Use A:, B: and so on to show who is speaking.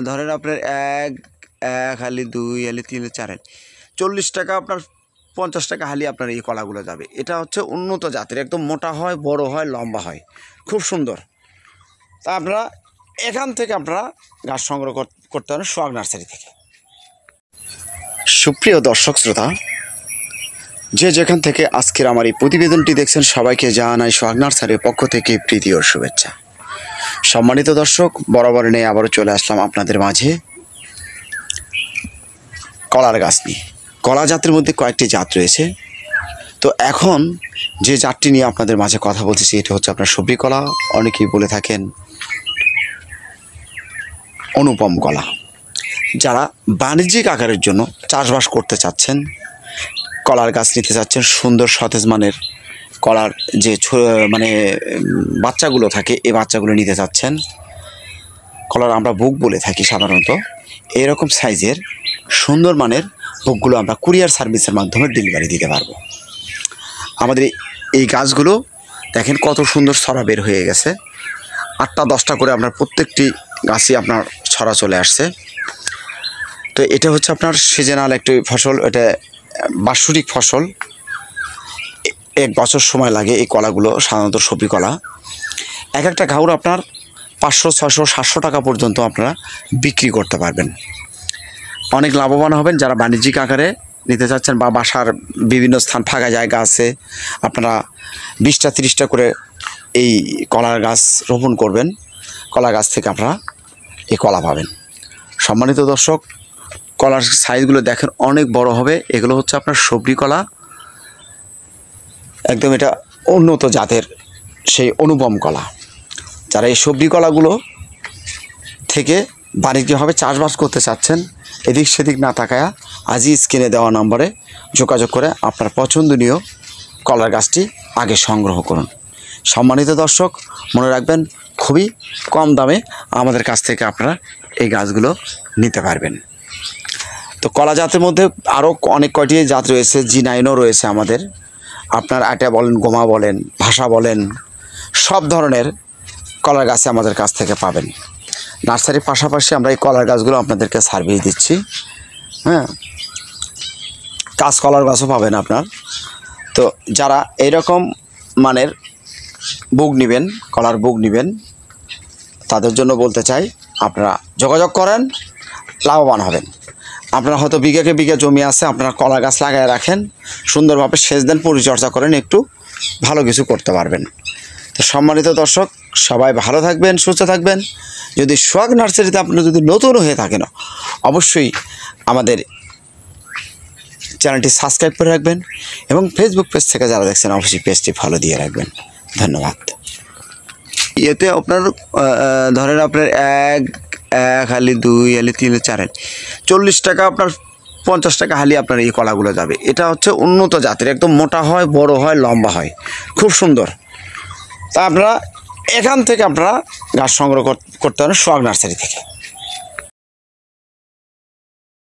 A: ধরেন আপনার এক এক হালি, 2 হালি, 3 হালি, 4 হালি, 40 টাকা আপনার, 50 টাকা হালি আপনার এই কলাগুলো যাবে। এটা হচ্ছে উন্নত জাতের, একদম মোটা হয়, বড় হয়, লম্বা হয়, খুব সুন্দর। তা আপনারা এখান থেকে আপনারা গাছ সংগ্রহ করতে পারেন সোহাগ নার্সারি থেকে। সুপ্রিয় দর্শক শ্রোতা, যে যেখান থেকে আজকের আমার এই প্রতিবেদনটি দেখছেন, সবাইকে জানাই সোহাগ নার্সারির পক্ষ থেকে প্রীতি ও শুভেচ্ছা। সম্মানিত দর্শক, বরাবর নিয়ে আবারও চলে আসলাম আপনাদের মাঝে কলার গাছ নিয়ে। কলা জাতের মধ্যে কয়েকটি জাত রয়েছে। তো এখন যে জাতটি নিয়ে আপনাদের মাঝে কথা বলতেছি, এটা হচ্ছে আপনার সবরি কলা, অনেকেই বলে থাকেন অনুপম কলা। যারা বাণিজ্যিক আকারের জন্য চাষবাস করতে চাচ্ছেন, কলার গাছ নিতে চাচ্ছেন, সুন্দর সতেজ মানের কলার যে মানে বাচ্চাগুলো থাকে, এই বাচ্চাগুলো নিতে চাচ্ছেন, কলার আমরা বুক বলে থাকি সাধারণত, এরকম সাইজের সুন্দর মানের বুকগুলো আমরা কুরিয়ার সার্ভিসের মাধ্যমে ডেলিভারি দিতে পারবো। আমাদের এই গাছগুলো দেখেন কত সুন্দর ছড়া বের হয়ে গেছে, 8টা 10টা করে আপনার প্রত্যেকটি গাছই আপনার ছড়া চলে আসছে। তো এটা হচ্ছে আপনার সিজনাল একটি ফসল, এটা বাৎসরিক ফসল, 1 বছর সময় লাগে এই কলাগুলো, সাধারণত সবরি কলা। এক একটা ঘাউর আপনার 500, 600, 700 টাকা পর্যন্ত আপনারা বিক্রি করতে পারবেন। অনেক লাভবান হবেন যারা বাণিজ্যিক আকারে নিতে চাচ্ছেন, বা বাসার বিভিন্ন স্থান ফাঁকা জায়গা আছে, আপনারা 20টা 30টা করে এই কলার গাছ রোপণ করবেন, কলা গাছ থেকে আপনারা এই কলা পাবেন। সম্মানিত দর্শক, কলার সাইজগুলো দেখেন অনেক বড় হবে। এগুলো হচ্ছে আপনার সবরি কলা, একদম এটা উন্নত জাতের সেই অনুপম কলা। যারা এই সবজি কলাগুলো থেকে বাণিজ্যিকভাবে চাষবাস করতে চাচ্ছেন, এদিক সেদিক না তাকায়া আজই স্ক্রিনে দেওয়া নম্বরে যোগাযোগ করে আপনার পছন্দনীয় কলার গাছটি আগে সংগ্রহ করুন। সম্মানিত দর্শক, মনে রাখবেন খুবই কম দামে আমাদের কাছ থেকে আপনারা এই গাছগুলো নিতে পারবেন। তো কলা জাতের মধ্যে আরও অনেক কয়টি জাত রয়েছে, G9ও রয়েছে আমাদের। আপনার আটা বলেন, গোমা বলেন, ভাষা বলেন, সব ধরনের কলার গাছ আমাদের কাছ থেকে পাবেন। নার্সারির পাশাপাশি আমরা এই কলার গাছগুলো আপনাদেরকে সার্ভিস দিচ্ছি। হ্যাঁ, কাঁচ কলার গাছও পাবেন আপনার। তো যারা এইরকম মানের বুক নেবেন, কলার বুক নেবেন, তাদের জন্য বলতে চাই আপনারা যোগাযোগ করেন, লাভবান হবেন। আপনারা হয়তো বিঘাকে বিঘা জমি আছে, আপনারা কলা গাছ লাগায় রাখেন, সুন্দরভাবে সেচ দেন, পরিচর্যা করেন, একটু ভালো কিছু করতে পারবেন। তো সম্মানিত দর্শক, সবাই ভালো থাকবেন, সুস্থ থাকবেন। যদি সোহাগ নার্সারিতে আপনি যদি নতুন হয়ে থাকেন, অবশ্যই আমাদের চ্যানেলটি সাবস্ক্রাইব করে রাখবেন, এবং ফেসবুক পেজ থেকে যারা দেখছেন অবশ্যই পেজটি ফলো দিয়ে রাখবেন। ধন্যবাদ। এতে আপনার ধরেন আপনার এক হালি, 2 হালি, 3 হালি, 4 হালি, 40 টাকা আপনার, 50 টাকা হালি আপনার এই কলাগুলো যাবে। এটা হচ্ছে উন্নত জাতের, একদম মোটা হয়, বড় হয়, লম্বা হয়, খুব সুন্দর। তা আপনারা এখান থেকে আপনারা গাছ সংগ্রহ করতে পারেন সোহাগ নার্সারি থেকে।